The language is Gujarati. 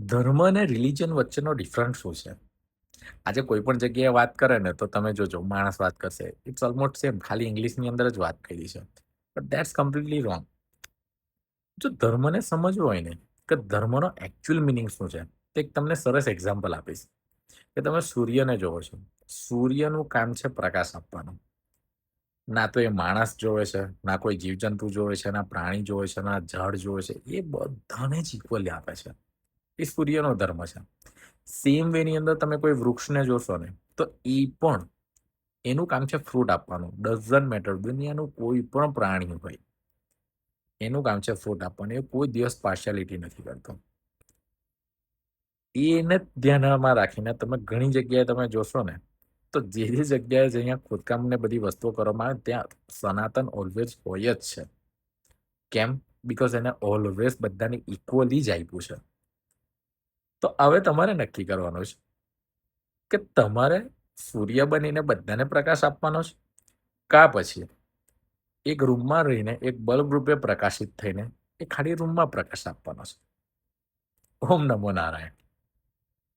ધર્મ અને રિલિજન વચ્ચેનો ડિફરન્સ શું છે? આજે કોઈ પણ જગ્યાએ વાત કરે ને તો તમે જોજો માણસ વાત કરશે. ઇટ્સ ઓલમોસ્ટ સેમ ખાલી ઇંગ્લિશની અંદર જ વાત કરી છે. But that's completely wrong. જો ધર્મને સમજવો હોય ને કે ધર્મનો એકચ્યુઅલ મિનિંગ શું છે, તો એક તમને સરસ એક્ઝામ્પલ આપીશ કે તમે સૂર્યને જોવો છો. સૂર્યનું કામ છે પ્રકાશ આપવાનું. ના તો એ માણસ જોવે છે, ના કોઈ જીવજંતુ જોવે છે, ના પ્રાણી જોવે છે, ના ઝાડ જોવે છે. એ બધાને જ ઇક્વલી આપે છે. એ સૂર્યનો ધર્મ છે. સેમ વે ની અંદર તમે કોઈ વૃક્ષને જોશો ને તો એ પણ એનું કામ છે ફ્રૂટ આપવાનું. ડઝન્ટ મેટર દુનિયાનું કોઈ પણ પ્રાણી હોય, એનું કામ છે ફ્રૂટ આપવાનું. એ કોઈ દિવસ પાર્શિયાલિટી નથી કરતો. એને ધ્યાનમાં રાખીને તમે ઘણી જગ્યાએ તમે જોશો ને તો જે જગ્યાએ અહીંયા ખોદકામ ને બધી વસ્તુઓ કરવામાં આવે ત્યાં સનાતન ઓલવેઝ હોય જ છે. કેમ? બીકોઝ એને ઓલવેઝ બધાને ઇક્વલી જ આપ્યું છે. તો હવે તમારે નક્કી કરવાનું છે કે તમારે સૂર્ય બનીને બધાને પ્રકાશ આપવાનો છે, કા પછી એક રૂમમાં રહીને એક બલ્બ રૂપે પ્રકાશિત થઈને એ ખાલી રૂમમાં પ્રકાશ આપવાનો છે. ઓમ નમો નારાયણ.